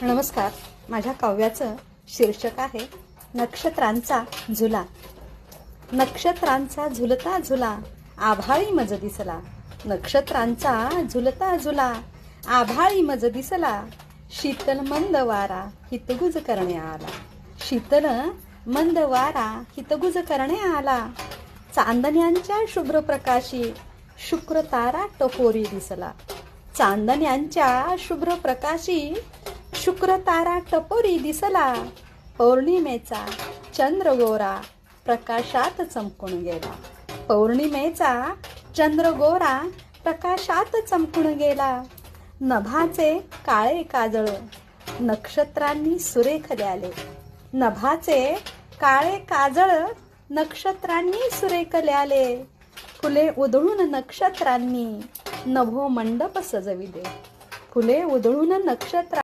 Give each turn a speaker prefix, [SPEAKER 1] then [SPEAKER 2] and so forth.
[SPEAKER 1] नमस्कार. माझ्या काव्याचं शीर्षक आहे नक्षत्रांचा झुला. नक्षत्रांचा झुलता झुला आभाळी मज दिसला. नक्षत्रांचा झुलता झुला आभाळी मज दिसला. शीतल मंद वारा हितगुज करणे आला. शीतल मंद वारा हितगुज करणे आला. चांदण्यांच्या शुभ्र प्रकाशी शुक्र तारा टपोरी दिसला. चांदण्यांच्या शुभ्र प्रकाशी शुक्र तारा टपोरी दिसला. पौर्णिमेचा चंद्र गोरा प्रकाशात चमकून गेला. पौर्णिमेचा चंद्र गोरा प्रकाशात चमकून गेला. नभाचे काळे काजळ नक्षत्रांनी सुरेख ल्याले. नभाचे काळे काजळ नक्षत्रांनी सुरेख ल्याले. फुले उधळून नक्षत्रांनी नभो मंडप सजविले. फुले उधळून नक्षत्र